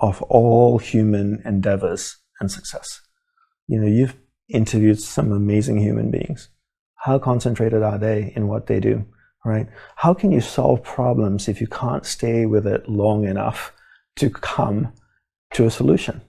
of all human endeavors and success. You know, you've interviewed some amazing human beings. How concentrated are they in what they do, right? How can you solve problems if you can't stay with it long enough to come to a solution?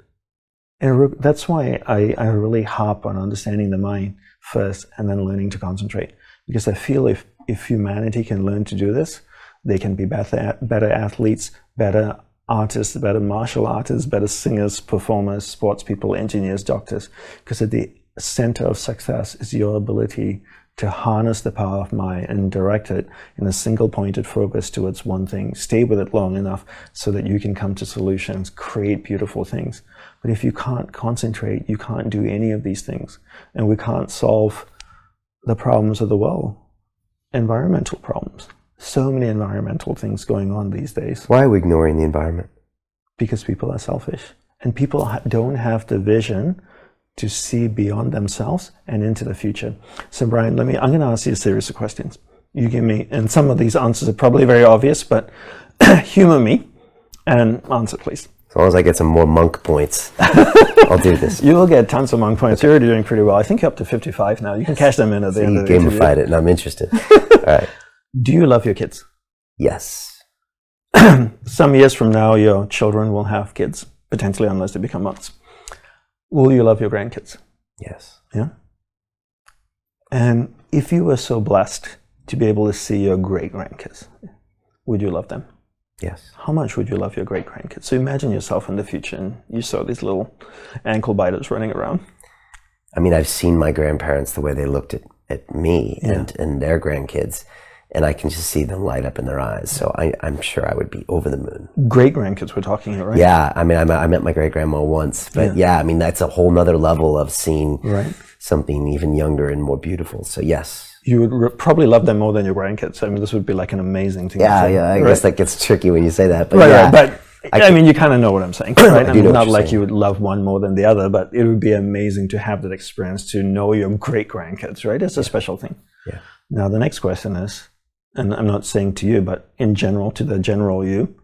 And that's why I really harp on understanding the mind first and then learning to concentrate. Because I feel if humanity can learn to do this, they can be better athletes, better artists, better martial artists, better singers, performers, sports people, engineers, doctors. Because at the center of success is your ability to harness the power of mind and direct it in a single pointed focus towards one thing. Stay with it long enough so that you can come to solutions, create beautiful things. But if you can't concentrate, you can't do any of these things. And we can't solve the problems of the world. Environmental problems. So many environmental things going on these days. Why are we ignoring the environment? Because people are selfish. And people don't have the vision to see beyond themselves and into the future. So Brian, I'm going to ask you a series of questions. You give me, and some of these answers are probably very obvious, but humor me and answer, please. As long as I get some more monk points, I'll do this. You will get tons of monk points. You're already doing pretty well. I think you're up to 55 now. You can cash them in at the end of the interview. Gamified it, and I'm interested. All right. Do you love your kids? Yes. Some years from now, your children will have kids, potentially, unless they become monks. Will you love your grandkids? Yes. Yeah? And if you were so blessed to be able to see your great-grandkids, would you love them? Yes. How much would you love your great-grandkids? So imagine yourself in the future and you saw these little ankle biters running around. I mean, I've seen my grandparents, the way they looked at me Yeah. and their grandkids, and I can just see them light up in their eyes. So I'm sure I would be over the moon. Great-grandkids we're talking about, right? Yeah, I mean, I met my great-grandma once, but yeah, I mean, that's a whole nother level of seeing something even younger and more beautiful. So yes. You would probably love them more than your grandkids. I mean, this would be like an amazing thing. Yeah, to say, yeah, I right? guess that gets tricky when you say that. But right, yeah, right, but I mean, you kind of know what I'm saying, right? I mean, not like saying. you would love one more than the other, but it would be amazing to have that experience, to know your great-grandkids, right? It's a special thing. Yeah. Now, the next question is, and I'm not saying to you, but in general, to the general you,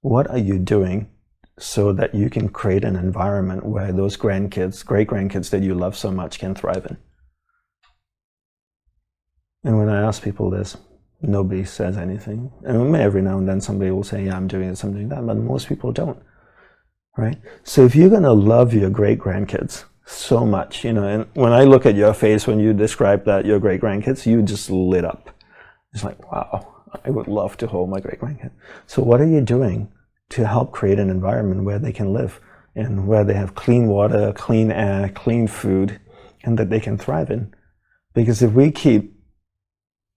what are you doing so that you can create an environment where those grandkids, great-grandkids that you love so much can thrive in? And when I ask people this, nobody says anything. And every now and then somebody will say, yeah, I'm doing this, I'm doing that, but most people don't, right? So if you're going to love your great-grandkids so much, you know, and when I look at your face when you describe that, your great-grandkids, you just lit up. It's like, wow, I would love to hold my great-grandkid. So what are you doing to help create an environment where they can live and where they have clean water, clean air, clean food, and that they can thrive in? Because if we keep,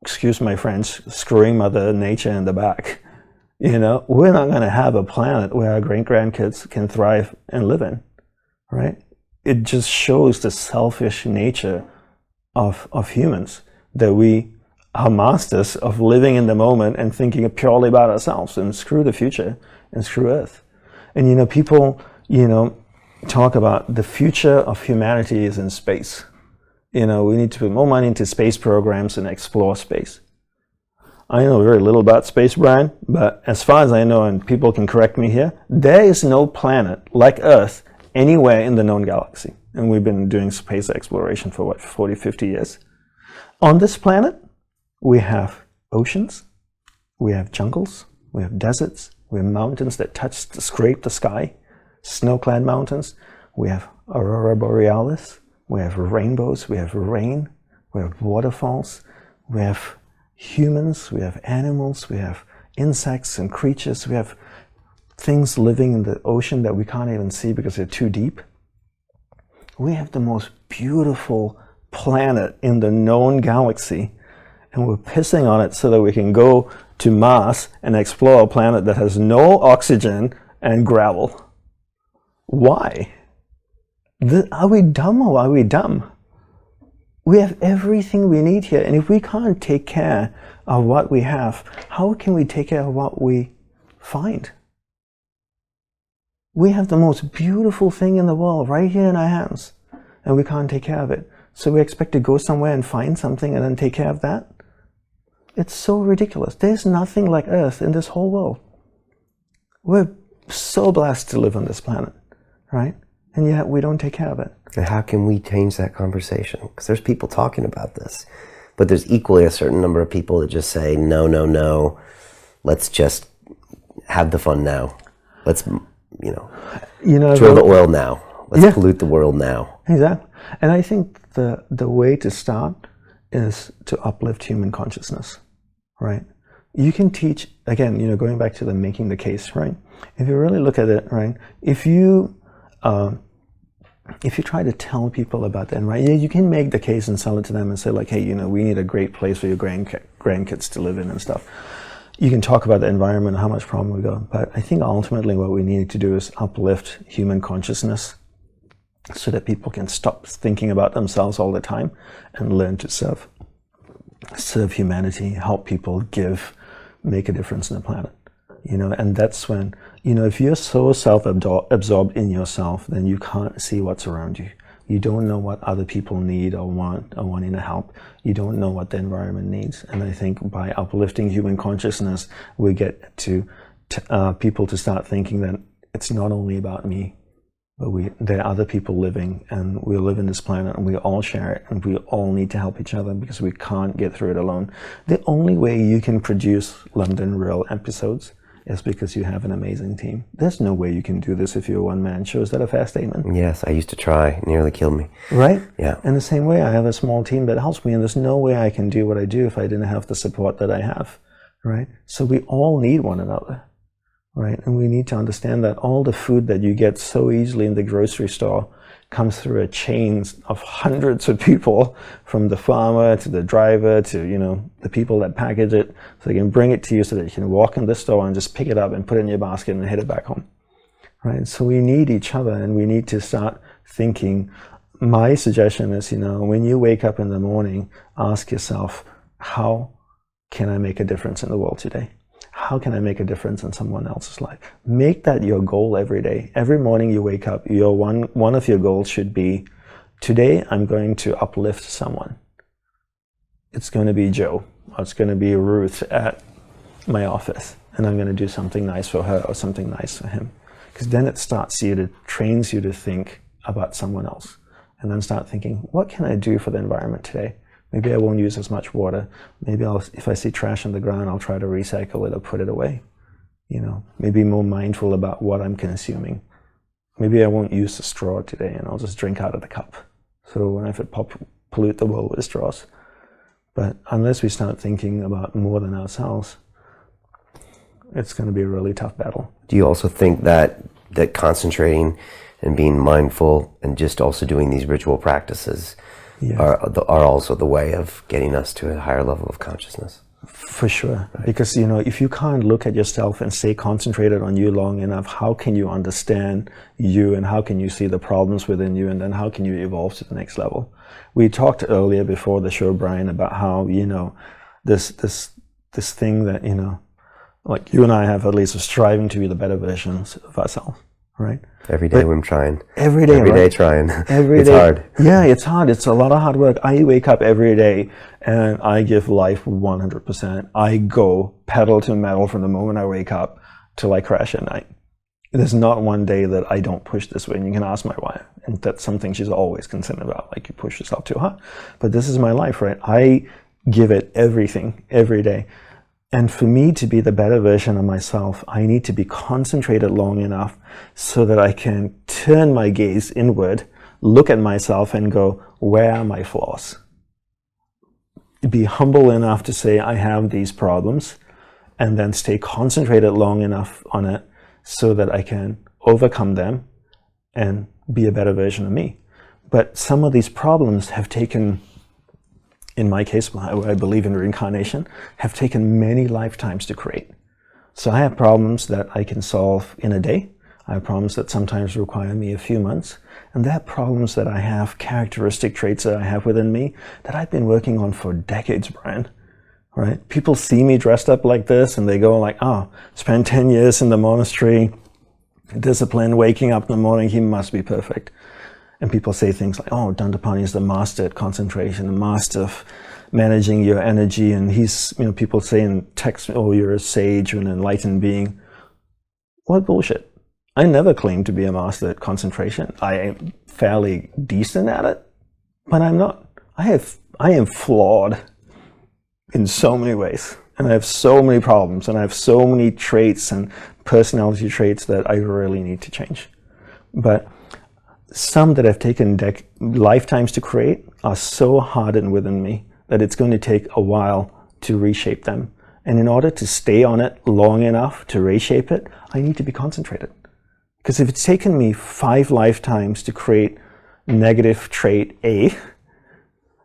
excuse my French, screwing Mother Nature in the back, you know, we're not going to have a planet where our great-grandkids can thrive and live in, right? It just shows the selfish nature of humans, that we are masters of living in the moment and thinking purely about ourselves, and screw the future and screw Earth. And, you know, people, you know, talk about the future of humanity is in space. You know, we need to put more money into space programs and explore space. I know very little about space, Brian, but as far as I know, and people can correct me here, there is no planet like Earth anywhere in the known galaxy. And we've been doing space exploration for, what, 40, 50 years. On this planet, we have oceans, we have jungles, we have deserts, we have mountains that scrape the sky, snow-clad mountains, we have aurora borealis, we have rainbows, we have rain, we have waterfalls, we have humans, we have animals, we have insects and creatures, we have things living in the ocean that we can't even see because they're too deep. We have the most beautiful planet in the known galaxy, and we're pissing on it so that we can go to Mars and explore a planet that has no oxygen and gravel. Why? Are we dumb or are we dumb? We have everything we need here, and if we can't take care of what we have, how can we take care of what we find? We have the most beautiful thing in the world right here in our hands, and we can't take care of it. So we expect to go somewhere and find something and then take care of that? It's so ridiculous. There's nothing like Earth in this whole world. We're so blessed to live on this planet, right? And yet we don't take care of it. And how can we change that conversation? Because there's people talking about this, but there's equally a certain number of people that just say, no, no, no, let's just have the fun now. Let's, drill the oil now. Let's pollute the world now. Exactly. And I think the way to start is to uplift human consciousness, right? You can teach, again, going back to the making the case, right? If you really look at it, right, if you try to tell people about that, right, you can make the case and sell it to them and say like, hey, we need a great place for your grandkids to live in and stuff. You can talk about the environment, how much problem we got, but I think ultimately what we need to do is uplift human consciousness so that people can stop thinking about themselves all the time and learn to serve humanity, help people, give, make a difference in the planet. And that's when, if you're so self-absorbed in yourself, then you can't see what's around you. You don't know what other people need or want or wanting to help. You don't know what the environment needs. And I think by uplifting human consciousness, we get to people to start thinking that it's not only about me, but there are other people living, and we live in this planet, and we all share it, and we all need to help each other because we can't get through it alone. The only way you can produce London Real episodes is because you have an amazing team. There's no way you can do this if you're a one-man show. Is that a fair statement? Yes, I used to try. It nearly killed me. Right? Yeah. In the same way, I have a small team that helps me, and there's no way I can do what I do if I didn't have the support that I have, right? So we all need one another, right? And we need to understand that all the food that you get so easily in the grocery store comes through a chain of hundreds of people, from the farmer to the driver to, the people that package it, so they can bring it to you so that you can walk in the store and just pick it up and put it in your basket and head it back home, right? So we need each other, and we need to start thinking. My suggestion is, when you wake up in the morning, ask yourself, how can I make a difference in the world today? How can I make a difference in someone else's life? Make that your goal every day. Every morning you wake up, one of your goals should be, today I'm going to uplift someone. It's going to be Joe, or it's going to be Ruth at my office, and I'm going to do something nice for her or something nice for him. Because then it trains you to think about someone else, and then start thinking, what can I do for the environment today? Maybe I won't use as much water. Maybe if I see trash on the ground, I'll try to recycle it or put it away. Maybe more mindful about what I'm consuming. Maybe I won't use the straw today, and I'll just drink out of the cup. So when I pollute the world with straws. But unless we start thinking about more than ourselves, it's going to be a really tough battle. Do you also think that concentrating and being mindful and just also doing these ritual practices are also the way of getting us to a higher level of consciousness? For sure. Right. Because, if you can't look at yourself and stay concentrated on you long enough, how can you understand you, and how can you see the problems within you, and then how can you evolve to the next level? We talked earlier before the show, Brian, about how, this thing that, like you and I have at least, of striving to be the better versions of ourselves, right? Every day I'm trying. Every day, Every right? day trying. It's hard. Yeah, it's hard. It's a lot of hard work. I wake up every day and I give life 100%. I go pedal to metal from the moment I wake up till I crash at night. There's not one day that I don't push this way. And you can ask my wife, and that's something she's always concerned about. Like, you push yourself too hard. But this is my life, right? I give it everything every day. And for me to be the better version of myself, I need to be concentrated long enough so that I can turn my gaze inward, look at myself and go, where are my flaws? Be humble enough to say, I have these problems, and then stay concentrated long enough on it so that I can overcome them and be a better version of me. But some of these problems have taken, in my case, I believe in reincarnation, have taken many lifetimes to create. So I have problems that I can solve in a day. I have problems that sometimes require me a few months. And there are problems that I have, characteristic traits that I have within me that I've been working on for decades, Brian. Right? People see me dressed up like this and they go like, oh, spent 10 years in the monastery, disciplined, waking up in the morning, he must be perfect. And people say things like, oh, Dandapani is the master at concentration, the master of managing your energy. And he's, people say in text, oh, you're a sage, an enlightened being. What bullshit. I never claimed to be a master at concentration. I am fairly decent at it, but I'm not. I am flawed in so many ways, and I have so many problems, and I have so many traits and personality traits that I really need to change. But some that have taken lifetimes to create are so hardened within me that it's going to take a while to reshape them. And in order to stay on it long enough to reshape it, I need to be concentrated. Because if it's taken me 5 lifetimes to create negative trait A,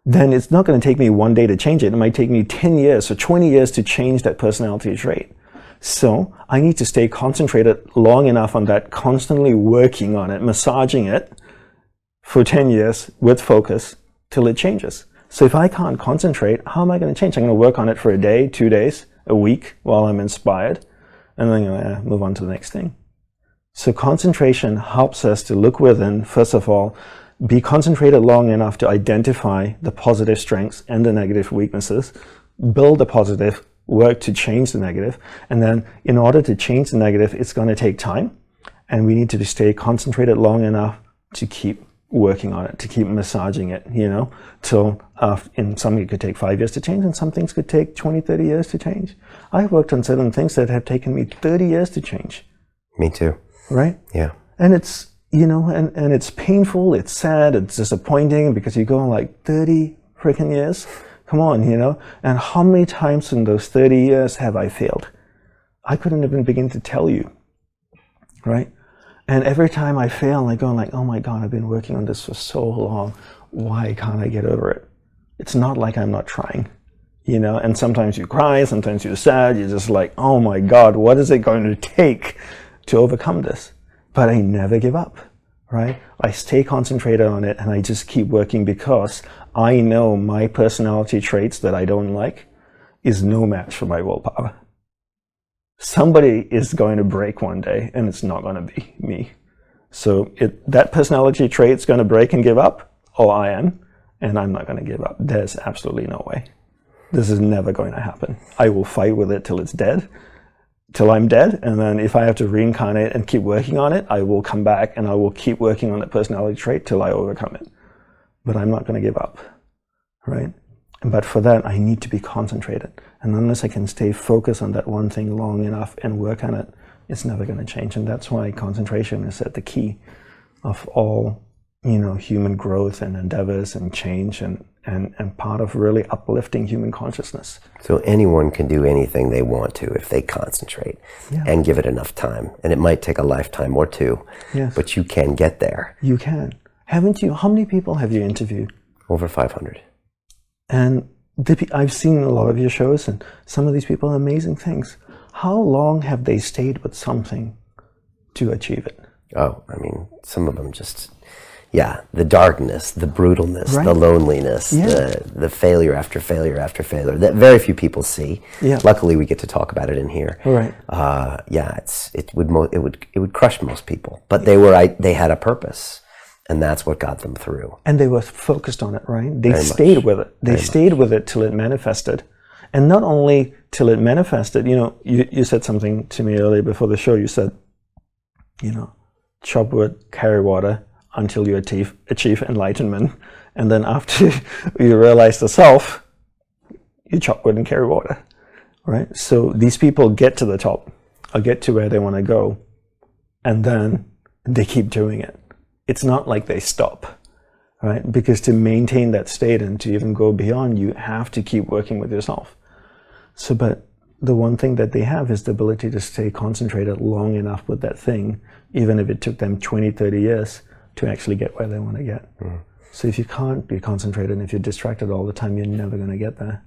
then it's not going to take me one day to change it. It might take me 10 years or 20 years to change that personality trait. So I need to stay concentrated long enough on that, constantly working on it, massaging it for 10 years with focus till it changes. So if I can't concentrate, how am I going to change? I'm going to work on it for a day, 2 days, a week while I'm inspired, and then I'm going to move on to the next thing. So concentration helps us to look within, first of all, be concentrated long enough to identify the positive strengths and the negative weaknesses, build the positive, work to change the negative, and then in order to change the negative, it's going to take time, and we need to stay concentrated long enough to keep working on it, to keep massaging it, till in some it could take 5 years to change, and some things could take 20, 30 years to change. I've worked on certain things that have taken me 30 years to change. Me too. Right? Yeah. And it's, and it's painful, it's sad, it's disappointing, because you go like 30 freaking years. Come on, and how many times in those 30 years have I failed? I couldn't even begin to tell you, right? And every time I fail, I go like, oh my God, I've been working on this for so long. Why can't I get over it? It's not like I'm not trying, and sometimes you cry, sometimes you're sad, you're just like, oh my God, what is it going to take to overcome this? But I never give up, right? I stay concentrated on it, and I just keep working, because I know my personality traits that I don't like is no match for my willpower. Somebody is going to break one day, and it's not going to be me. So that personality trait's going to break and give up, or I am, and I'm not going to give up. There's absolutely no way. This is never going to happen. I will fight with it till it's dead, till I'm dead, and then if I have to reincarnate and keep working on it, I will come back and I will keep working on that personality trait till I overcome it. But I'm not going to give up, right? But for that, I need to be concentrated. And unless I can stay focused on that one thing long enough and work on it, it's never going to change. And that's why concentration is at the key of all, human growth and endeavors and change, and part of really uplifting human consciousness. So anyone can do anything they want to if they concentrate and give it enough time. And it might take a lifetime or two, but you can get there. You can. Haven't you? How many people have you interviewed? Over 500. And I've seen a lot of your shows, and some of these people are amazing things. How long have they stayed with something to achieve it? Oh, some of them just, the darkness, the brutalness, the loneliness, the failure after failure after failure that very few people see. Yeah. Luckily, we get to talk about it in here. Right. It would crush most people, but they had a purpose. And that's what got them through. And they were focused on it, right? They stayed with it. They stayed with it till it manifested. And not only till it manifested, you said something to me earlier before the show. You said, chop wood, carry water until you achieve enlightenment. And then after you realize the self, you chop wood and carry water, right? So these people get to the top, or get to where they want to go, and then they keep doing it. It's not like they stop, right? Because to maintain that state and to even go beyond, you have to keep working with yourself. So, but the one thing that they have is the ability to stay concentrated long enough with that thing, even if it took them 20, 30 years to actually get where they want to get. So if you can't be concentrated, and if you're distracted all the time, you're never going to get there.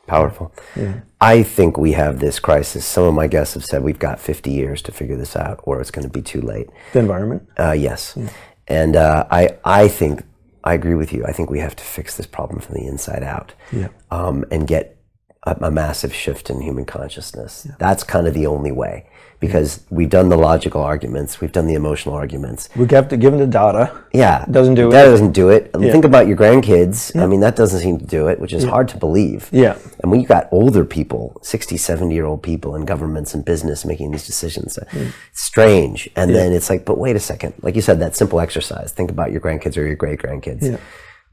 Powerful. Yeah. I think we have this crisis. Some of my guests have said we've got 50 years to figure this out, or it's going to be too late. The environment? Yes. Yeah. And I think, I agree with you. I think we have to fix this problem from the inside out. Yeah. And get a massive shift in human consciousness. Yeah. That's kind of the only way, because we've done the logical arguments, we've done the emotional arguments. We have to give them the data. Yeah, doesn't do it. That doesn't do it. Yeah. Think about your grandkids. Yeah. I mean, that doesn't seem to do it, which is hard to believe. Yeah. And when you got older people, 60, 70-year-old people in governments and business making these decisions, it's strange. And then it's like, but wait a second. Like you said, that simple exercise. Think about your grandkids or your great-grandkids. Yeah.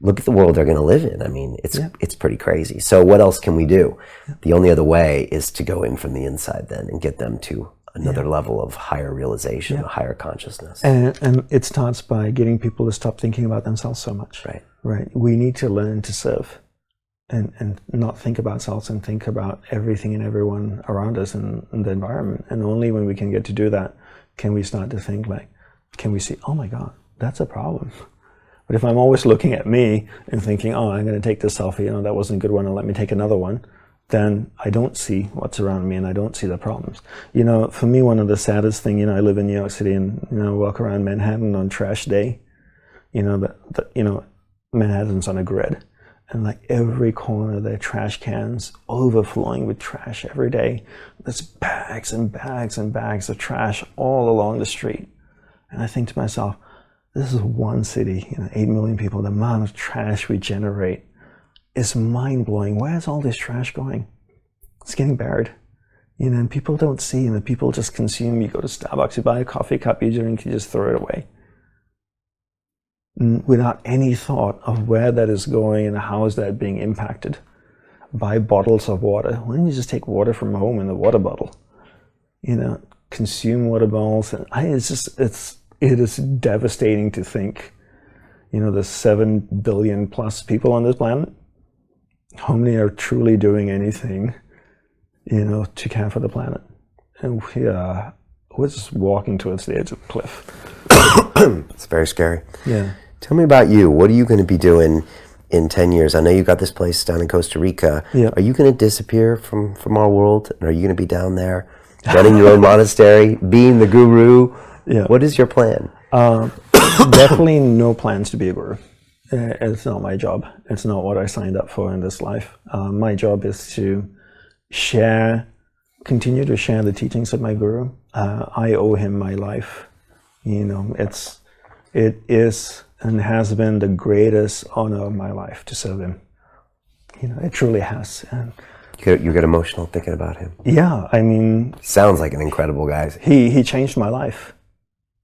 Look at the world they're going to live in. I mean, it's pretty crazy. So what else can we do? Yeah. The only other way is to go in from the inside then and get them to another level of higher realization, a higher consciousness. And it starts by getting people to stop thinking about themselves so much. Right. Right. We need to learn to serve and not think about ourselves and think about everything and everyone around us and the environment. And only when we can get to do that can we start to think like, can we see, oh my God, that's a problem. But if I'm always looking at me and thinking, oh, I'm going to take this selfie, that wasn't a good one, and let me take another one, then I don't see what's around me and I don't see the problems. For me, one of the saddest things, I live in New York City and, walk around Manhattan on trash day, Manhattan's on a grid. And like every corner, there are trash cans overflowing with trash every day. There's bags and bags and bags of trash all along the street. And I think to myself, this is one city, 8 million people. The amount of trash we generate is mind-blowing. Where's all this trash going? It's getting buried. And people don't see, and the people just consume. You go to Starbucks, you buy a coffee cup, you drink, you just throw it away. Without any thought of where that is going and how is that being impacted. Buy bottles of water. Why don't you just take water from home in the water bottle? Consume water bottles. And it is devastating to think, there's 7 billion plus people on this planet. How many are truly doing anything, to care for the planet? And we're just walking towards the edge of the cliff. It's very scary. Yeah. Tell me about you. What are you going to be doing in 10 years? I know you got this place down in Costa Rica. Yeah. Are you going to disappear from our world? And are you going to be down there running your own monastery, being the guru? Yeah. What is your plan? Definitely no plans to be a guru. It's not my job. It's not what I signed up for in this life. My job is to continue to share the teachings of my guru. I owe him my life. It is and has been the greatest honor of my life to serve him. It truly has. And you get emotional thinking about him. Yeah, sounds like an incredible guy. He changed my life.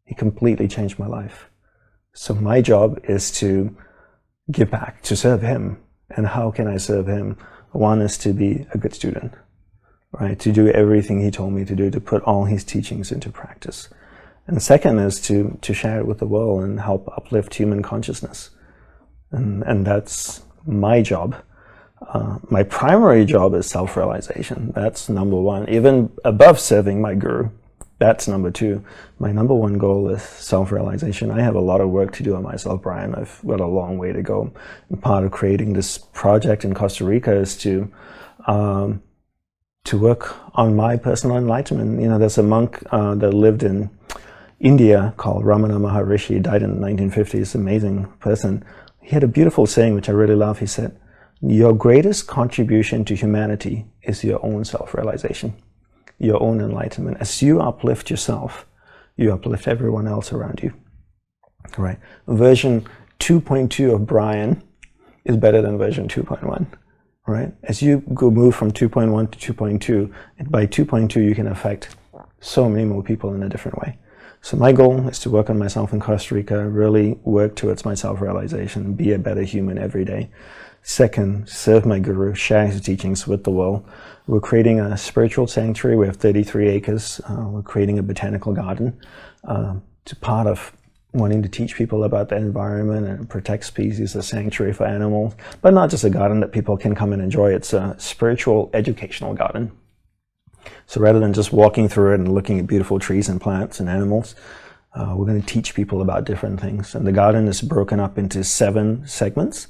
He completely changed my life. So my job is to give back, to serve him. And how can I serve him? One is to be a good student, right? To do everything he told me to do, to put all his teachings into practice. And second is to share it with the world and help uplift human consciousness. And that's my job. My primary job is self-realization. That's number one. Even above serving my guru, that's number two. My number one goal is self-realization. I have a lot of work to do on myself, Brian. I've got a long way to go. And part of creating this project in Costa Rica is to work on my personal enlightenment. There's a monk that lived in India called Ramana Maharishi. He died in the 1950s. Amazing person. He had a beautiful saying, which I really love. He said, "Your greatest contribution to humanity is your own self-realization, your own enlightenment. As you uplift yourself, you uplift everyone else around you." Right? Version 2.2 of Brian is better than version 2.1. Right? As you move from 2.1 to 2.2, by 2.2 you can affect so many more people in a different way. So my goal is to work on myself in Costa Rica, really work towards my self-realization, be a better human every day. Second, serve my guru, share his teachings with the world. We're creating a spiritual sanctuary. We have 33 acres. We're creating a botanical garden. To part of wanting to teach people about the environment and protect species, a sanctuary for animals, but not just a garden that people can come and enjoy. It's a spiritual educational garden. So rather than just walking through it and looking at beautiful trees and plants and animals, we're going to teach people about different things. And the garden is broken up into 7 segments.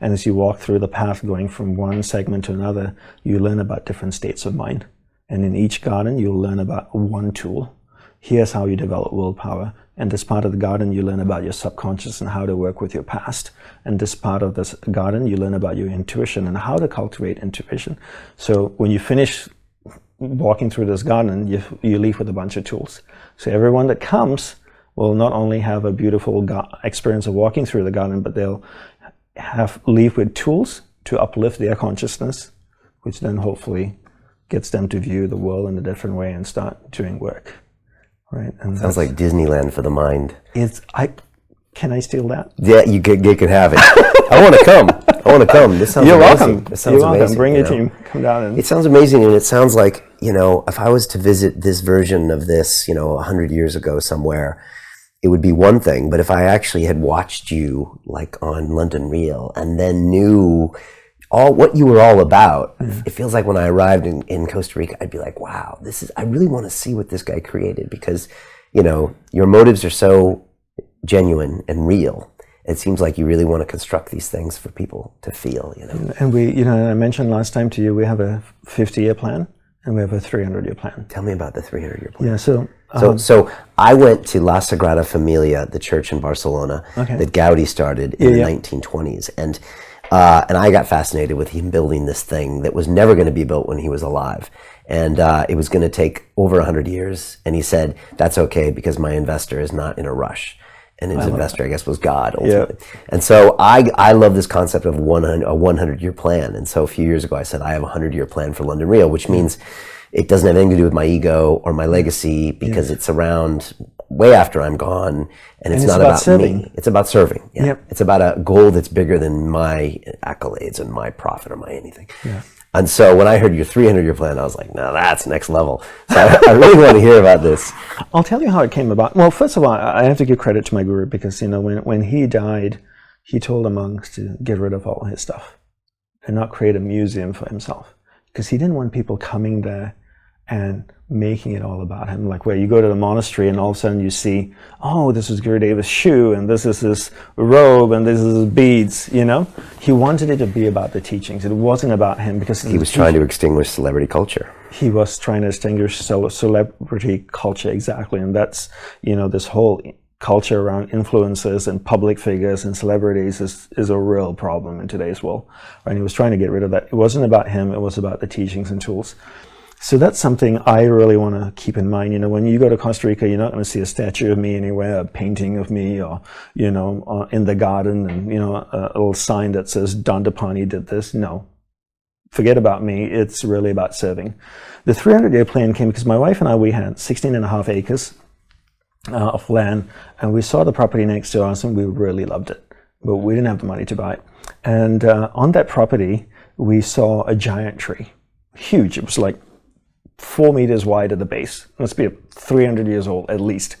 And as you walk through the path going from one segment to another, you learn about different states of mind. And in each garden, you'll learn about one tool. Here's how you develop willpower. And this part of the garden, you learn about your subconscious and how to work with your past. And this part of this garden, you learn about your intuition and how to cultivate intuition. So when you finish walking through this garden, you leave with a bunch of tools. So everyone that comes will not only have a beautiful experience of walking through the garden, but they'll leave with tools to uplift their consciousness, which then hopefully gets them to view the world in a different way and start doing work. Right? And sounds like Disneyland for the mind. Can I steal that? Yeah, you could have it. I want to come. This sounds You're amazing. welcome. This sounds You're amazing. welcome. Bring your team. Come down. And it sounds amazing, and it sounds like, if I was to visit this version of this, 100 years ago somewhere, it would be one thing. But if I actually had watched you like on London Real and then knew what you were all about, it feels like when I arrived in Costa Rica, I'd be like, wow, I really want to see what this guy created, because, your motives are so genuine and real. It seems like you really want to construct these things for people to feel, And we, I mentioned last time to you, we have a 50-year plan and we have a 300-year plan. Tell me about the 300-year plan. Yeah, so I went to La Sagrada Familia, the church in Barcelona that Gaudi started in the 1920s, and I got fascinated with him building this thing that was never going to be built when he was alive, and it was going to take over 100 years. And he said, "That's okay, because my investor is not in a rush." And his investor, I guess, was God ultimately. Yeah. And so I love this concept of a 100-year plan. And so a few years ago, I said, I have a 100-year plan for London Real, which means it doesn't have anything to do with my ego or my legacy, because it's around way after I'm gone, and it's not about serving. me. It's about serving. Yeah. Yep. It's about a goal that's bigger than my accolades and my profit or my anything. Yeah. And so when I heard your 300-year plan, I was like, no, that's next level. So I really want to hear about this. I'll tell you how it came about. Well, first of all, I have to give credit to my guru, because, when he died, he told the monks to get rid of all his stuff and not create a museum for himself, because he didn't want people coming there and making it all about him. Like where you go to the monastery and all of a sudden you see, oh, this is Gurudeva's shoe, and this is his robe, and this is his beads, He wanted it to be about the teachings. It wasn't about him, because he was trying to extinguish celebrity culture. He was trying to extinguish celebrity culture, exactly. And that's, this whole culture around influencers and public figures and celebrities is a real problem in today's world. And he was trying to get rid of that. It wasn't about him, it was about the teachings and tools. So that's something I really want to keep in mind. When you go to Costa Rica, you're not going to see a statue of me anywhere, a painting of me, or, in the garden, and, a little sign that says Dandapani did this. No. Forget about me. It's really about serving. The 300-year plan came because my wife and I, we had 16.5 acres of land, and we saw the property next to us, and we really loved it. But we didn't have the money to buy it. And on that property, we saw a giant tree. Huge. It was like 4 meters wide at the base. It must be 300 years old at least.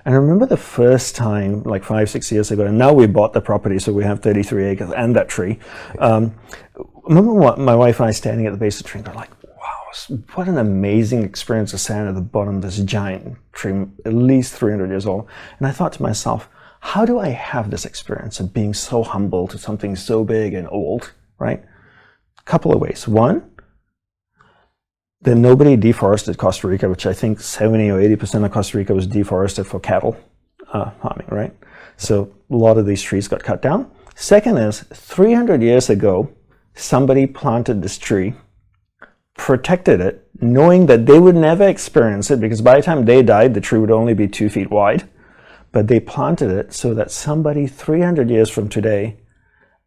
And I remember the first time, like 5-6 years ago, and now we bought the property, so we have 33 acres and that tree. Remember my wife and I standing at the base of the tree, and we're like, wow, what an amazing experience to stand at the bottom of this giant tree, at least 300 years old. And I thought to myself, how do I have this experience of being so humble to something so big and old, right? A couple of ways. One, then nobody deforested Costa Rica, which I think 70 or 80% of Costa Rica was deforested for cattle farming, right? So a lot of these trees got cut down. Second is, 300 years ago, somebody planted this tree, protected it, knowing that they would never experience it, because by the time they died, the tree would only be 2 feet wide. But they planted it so that somebody 300 years from today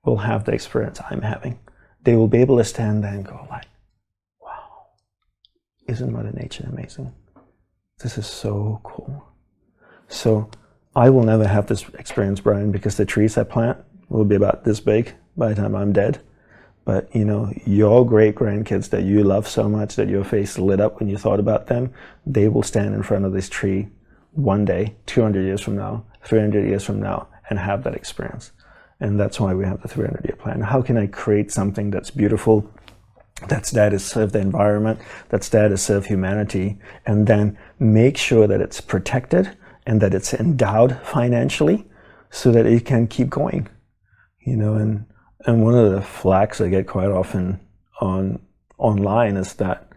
will have the experience I'm having. They will be able to stand there and go like, isn't Mother Nature amazing? This is so cool. So I will never have this experience, Brian, because the trees I plant will be about this big by the time I'm dead. But your great-grandkids that you love so much, that your face lit up when you thought about them, they will stand in front of this tree one day, 200 years from now, 300 years from now, and have that experience. And that's why we have the 300-year plan. How can I create something that's beautiful, that's there to serve the environment, that's there to serve humanity, and then make sure that it's protected and that it's endowed financially so that it can keep going, and one of the flaks I get quite often online is that,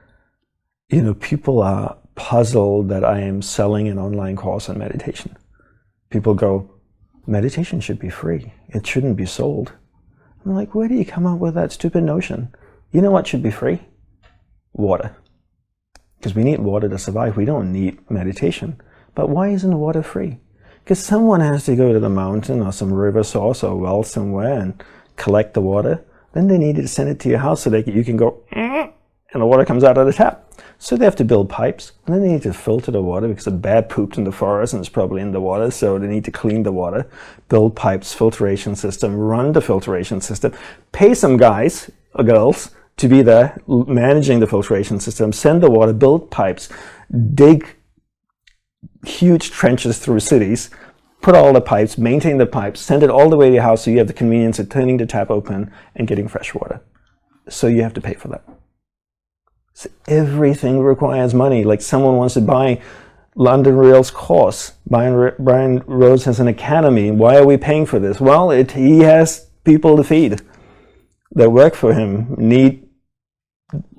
people are puzzled that I am selling an online course on meditation. People go, meditation should be free. It shouldn't be sold. I'm like, where do you come up with that stupid notion? You know what should be free? Water. Because we need water to survive. We don't need meditation. But why isn't water free? Because someone has to go to the mountain or some river source or well somewhere and collect the water. Then they need to send it to your house so that you can go, and the water comes out of the tap. So they have to build pipes, and then they need to filter the water because a bear pooped in the forest and it's probably in the water, so they need to clean the water, build pipes, filtration system, run the filtration system, pay some guys or girls to be there managing the filtration system, send the water, build pipes, dig huge trenches through cities, put all the pipes, maintain the pipes, send it all the way to your house so you have the convenience of turning the tap open and getting fresh water. So you have to pay for that. So everything requires money. Like someone wants to buy London Real's course. Brian Rose has an academy. Why are we paying for this? Well, he has people to feed that work for him,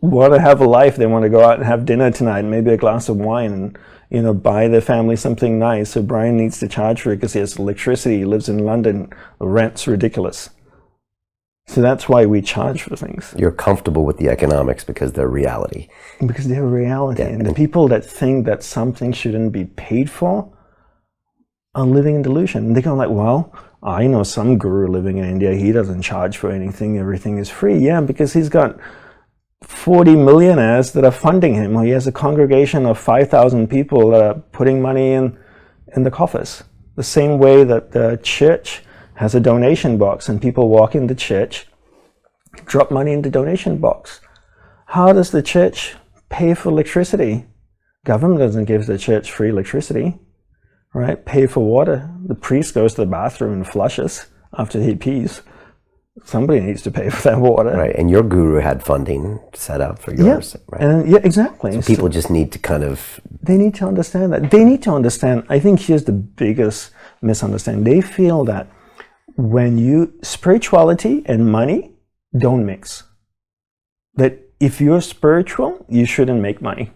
want to have a life. They want to go out and have dinner tonight and maybe a glass of wine and buy their family something nice. So Brian needs to charge for it because he has electricity. He lives in London. The rent's ridiculous. So that's why we charge for things. You're comfortable with the economics because they're reality. Because they're reality. Yeah. And the people that think that something shouldn't be paid for are living in delusion. And they're going like, well, I know some guru living in India, he doesn't charge for anything. Everything is free. Yeah, because he's got 40 millionaires that are funding him. Or he has a congregation of 5,000 people that are putting money in the coffers. The same way that the church has a donation box and people walk in the church, drop money in the donation box. How does the church pay for electricity? Government doesn't give the church free electricity, right? Pay for water. The priest goes to the bathroom and flushes after he pees. Somebody needs to pay for that water. Right, and your guru had funding set up for yours. Yeah, right? And yeah, exactly. So people just need to kind of... They need to understand that. They need to understand, I think here's the biggest misunderstanding. They feel that spirituality and money don't mix. That if you're spiritual, you shouldn't make money.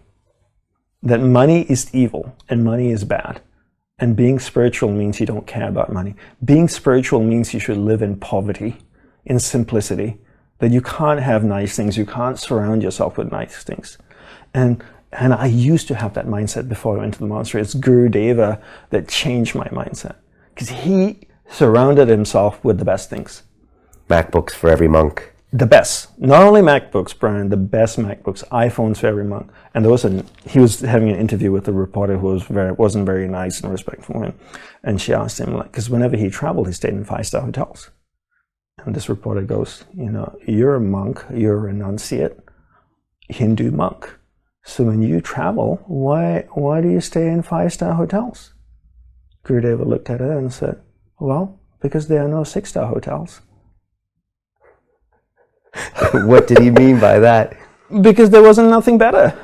That money is evil and money is bad. And being spiritual means you don't care about money. Being spiritual means you should live in poverty, in simplicity. That you can't have nice things. You can't surround yourself with nice things. And I used to have that mindset before I went to the monastery. It's Guru Deva that changed my mindset. Because he surrounded himself with the best things. MacBooks for every monk. The best. Not only MacBooks, Brian, the best MacBooks, iPhones for every monk. And he was having an interview with a reporter who wasn't very nice and respectful of him. And she asked him, because whenever he traveled, he stayed in 5-star hotels. And this reporter goes, you're a monk, you're a renunciate, Hindu monk. So when you travel, why do you stay in 5-star hotels? Gurudeva looked at her and said, well, because there are no 6-star hotels. What did he mean by that? Because there wasn't nothing better.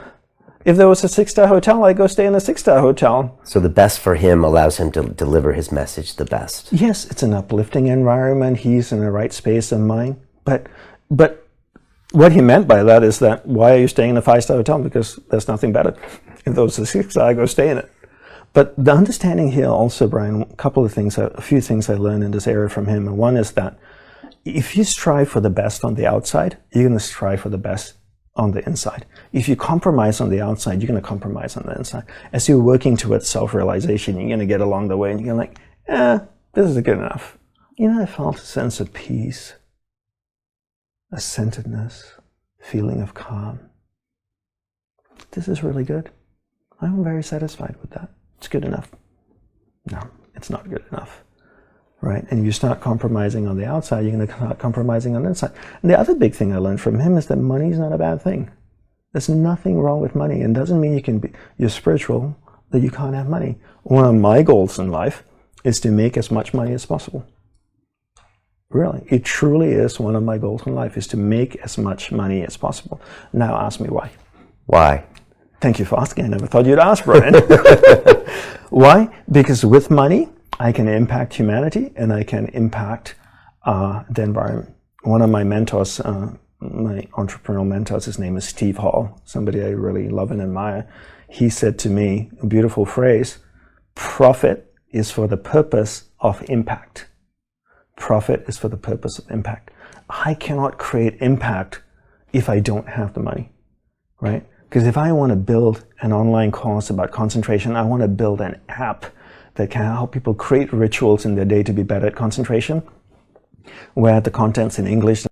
If there was a 6-star hotel, I'd go stay in a 6-star hotel. So the best for him allows him to deliver his message the best. Yes, it's an uplifting environment. He's in the right space of mind. But what he meant by that is that, why are you staying in a 5-star hotel? Because there's nothing better. If there was a 6-star, I'd go stay in it. But the understanding here also, Brian, a few things I learned in this area from him. And one is that if you strive for the best on the outside, you're going to strive for the best on the inside. If you compromise on the outside, you're going to compromise on the inside. As you're working towards self-realization, you're going to get along the way and you're like, this is good enough. I felt a sense of peace, a centeredness, feeling of calm. This is really good. I'm very satisfied with that. It's good enough. No, it's not good enough, right? And if you start compromising on the outside, you're going to start compromising on the inside. And the other big thing I learned from him is that money is not a bad thing. There's nothing wrong with money. And it doesn't mean you're spiritual, that you can't have money. One of my goals in life is to make as much money as possible. Really, it truly is one of my goals in life, is to make as much money as possible. Now ask me why. Why? Thank you for asking. I never thought you'd ask, Brian. Why? Because with money, I can impact humanity and I can impact the environment. One of my mentors, my entrepreneurial mentors, his name is Steve Hall, somebody I really love and admire. He said to me, a beautiful phrase, profit is for the purpose of impact. Profit is for the purpose of impact. I cannot create impact if I don't have the money, right? Because if I want to build an online course about concentration, I want to build an app that can help people create rituals in their day to be better at concentration, where the content's in English